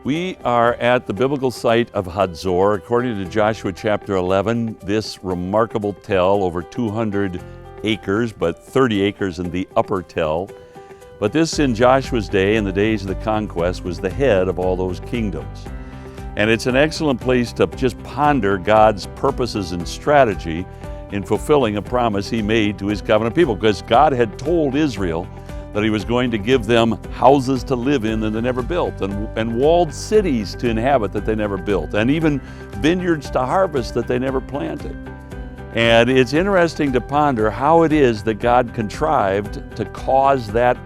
We are at the biblical site of Hazor. According to Joshua chapter 11, this remarkable tell, over 200 acres, but 30 acres in the upper tell. But this in Joshua's day, in the days of the conquest, was the head of all those kingdoms. And it's an excellent place to just ponder God's purposes and strategy in fulfilling a promise He made to His covenant people, because God had told Israel that He was going to give them houses to live in that they never built, and walled cities to inhabit that they never built, and even vineyards to harvest that they never planted. And it's interesting to ponder how it is that God contrived to cause that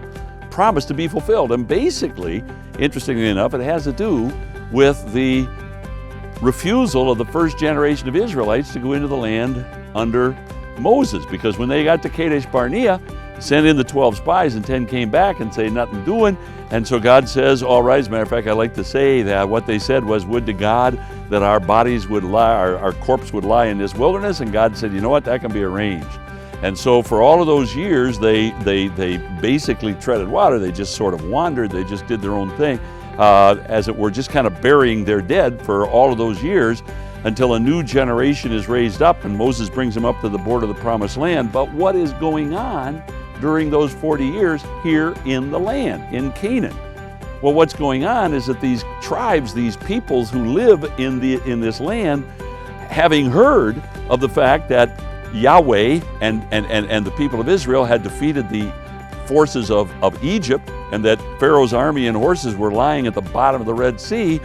promise to be fulfilled. And basically, interestingly enough, it has to do with the refusal of the first generation of Israelites to go into the land under Moses, because when they got to Kadesh Barnea, sent in the 12 spies, and 10 came back and say nothing doing. And so God says, all right, as a matter of fact, I like to say that what they said was, would to God that our bodies would lie, our corpse would lie in this wilderness. And God said, you know what, that can be arranged. And so for all of those years, they basically treaded water. They just sort of wandered. They just did their own thing, as it were, just kind of burying their dead for all of those years, until a new generation is raised up and Moses brings them up to the border of the promised land. But what is going on during those 40 years here in the land, in Canaan? Well, what's going on is that these tribes, these peoples who live in this land, having heard of the fact that Yahweh and the people of Israel had defeated the forces of Egypt, and that Pharaoh's army and horses were lying at the bottom of the Red Sea,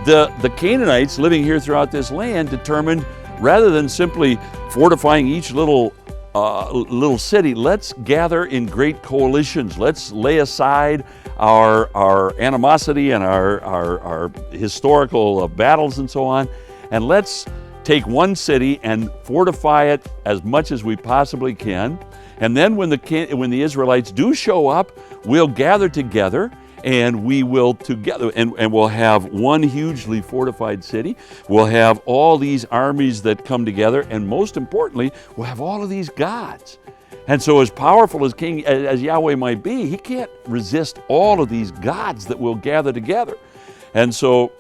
the Canaanites living here throughout this land determined, rather than simply fortifying each little city, let's gather in great coalitions. Let's lay aside our animosity and our historical battles and so on, and let's take one city and fortify it as much as we possibly can. And then when the Israelites do show up, we'll gather together, and we will together, and we'll have one hugely fortified city. We'll have all these armies that come together, and most importantly, we'll have all of these gods. And so as powerful as Yahweh might be, He can't resist all of these gods that will gather together. And so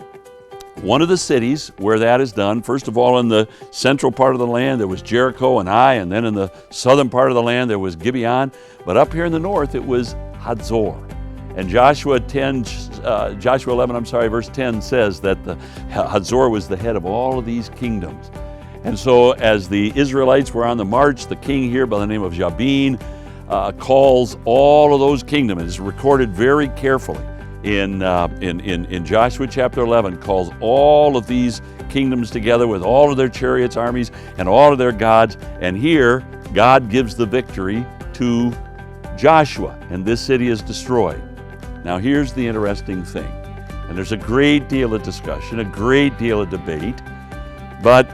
one of the cities where that is done, first of all, in the central part of the land, there was Jericho and Ai, and then in the southern part of the land, there was Gibeon. But up here in the north, it was Hazor. And Joshua 11, verse 10 says that Hazor was the head of all of these kingdoms. And so as the Israelites were on the march, the king here by the name of Jabin calls all of those kingdoms. It's recorded very carefully in Joshua chapter 11, calls all of these kingdoms together with all of their chariots, armies, and all of their gods. And here, God gives the victory to Joshua, and this city is destroyed. Now here's the interesting thing, and there's a great deal of discussion, a great deal of debate, but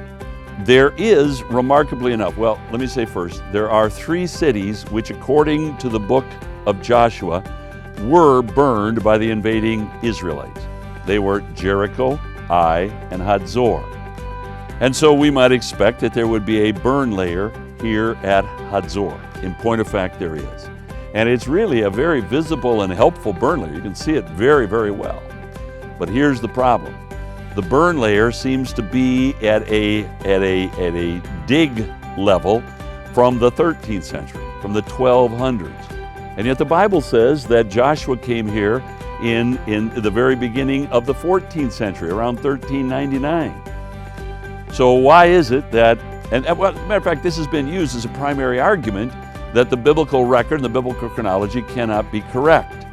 there is, remarkably enough, well, let me say first, there are 3 cities which, according to the book of Joshua, were burned by the invading Israelites. They were Jericho, Ai, and Hazor. And so we might expect that there would be a burn layer here at Hazor. In point of fact, there is. And it's really a very visible and helpful burn layer. You can see it very, very well. But here's the problem. The burn layer seems to be at a dig level from the 13th century, from the 1200s. And yet the Bible says that Joshua came here in the very beginning of the 14th century, around 1399. So why is it that, and as a matter of fact, this has been used as a primary argument that the biblical record and the biblical chronology cannot be correct.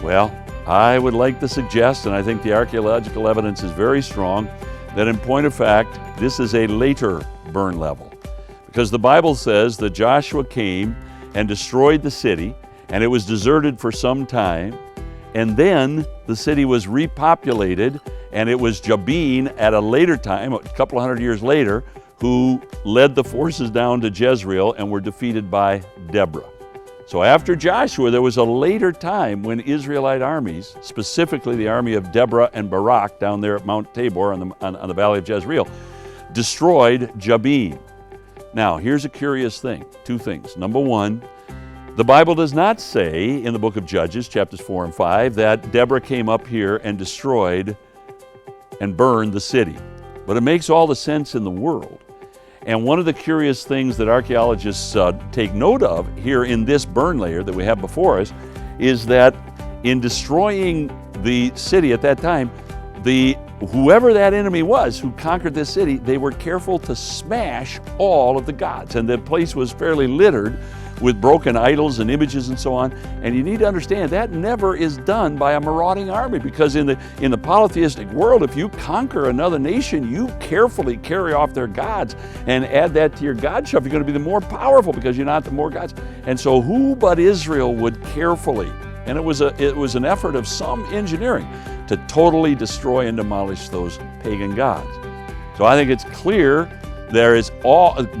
Well, I would like to suggest, and I think the archaeological evidence is very strong, that in point of fact, this is a later burn level. Because the Bible says that Joshua came and destroyed the city, and it was deserted for some time, and then the city was repopulated, and it was Jabin at a later time, a couple of hundred years later, who led the forces down to Jezreel and were defeated by Deborah. So after Joshua, there was a later time when Israelite armies, specifically the army of Deborah and Barak down there at Mount Tabor on the valley of Jezreel, destroyed Jabin. Now, here's a curious thing, 2 things. Number 1, the Bible does not say in the book of Judges, chapters 4 and 5, that Deborah came up here and destroyed and burned the city. But it makes all the sense in the world. And one of the curious things that archaeologists take note of here in this burn layer that we have before us is that in destroying the city at that time, whoever that enemy was who conquered this city, they were careful to smash all of the gods. And the place was fairly littered with broken idols and images and so on. And you need to understand that never is done by a marauding army, because in the polytheistic world, if you conquer another nation, you carefully carry off their gods and add that to your god shelf. You're going to be the more powerful because you're not the more gods. And so who but Israel would carefully, and it was an effort of some engineering to totally destroy and demolish those pagan gods. So I think it's clear, there is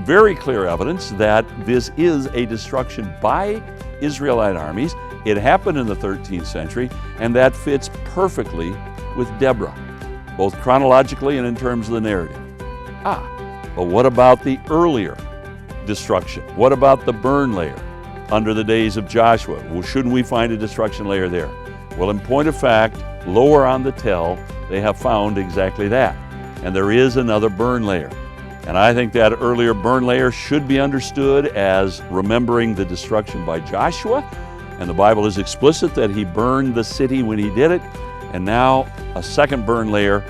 very clear evidence that this is a destruction by Israelite armies. It happened in the 13th century, and that fits perfectly with Deborah, both chronologically and in terms of the narrative. But what about the earlier destruction? What about the burn layer under the days of Joshua? Well, shouldn't we find a destruction layer there? Well, in point of fact, lower on the tell, they have found exactly that. And there is another burn layer. And I think that earlier burn layer should be understood as remembering the destruction by Joshua. And the Bible is explicit that he burned the city when he did it. And now a second burn layer,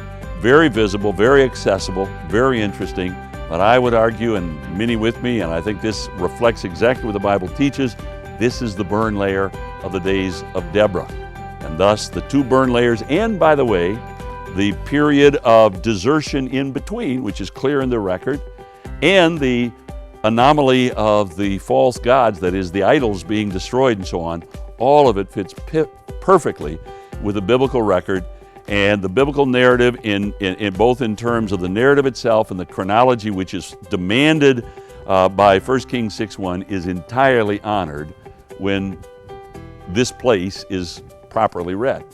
very visible, very accessible, very interesting. But I would argue, and many with me, and I think this reflects exactly what the Bible teaches, this is the burn layer of the days of Deborah. And thus the two burn layers, and by the way, the period of desertion in between, which is clear in the record, and the anomaly of the false gods, that is, the idols being destroyed and so on, all of it fits perfectly with the biblical record and the biblical narrative in both in terms of the narrative itself and the chronology, which is demanded by 1 Kings 6:1, is entirely honored when this place is properly read.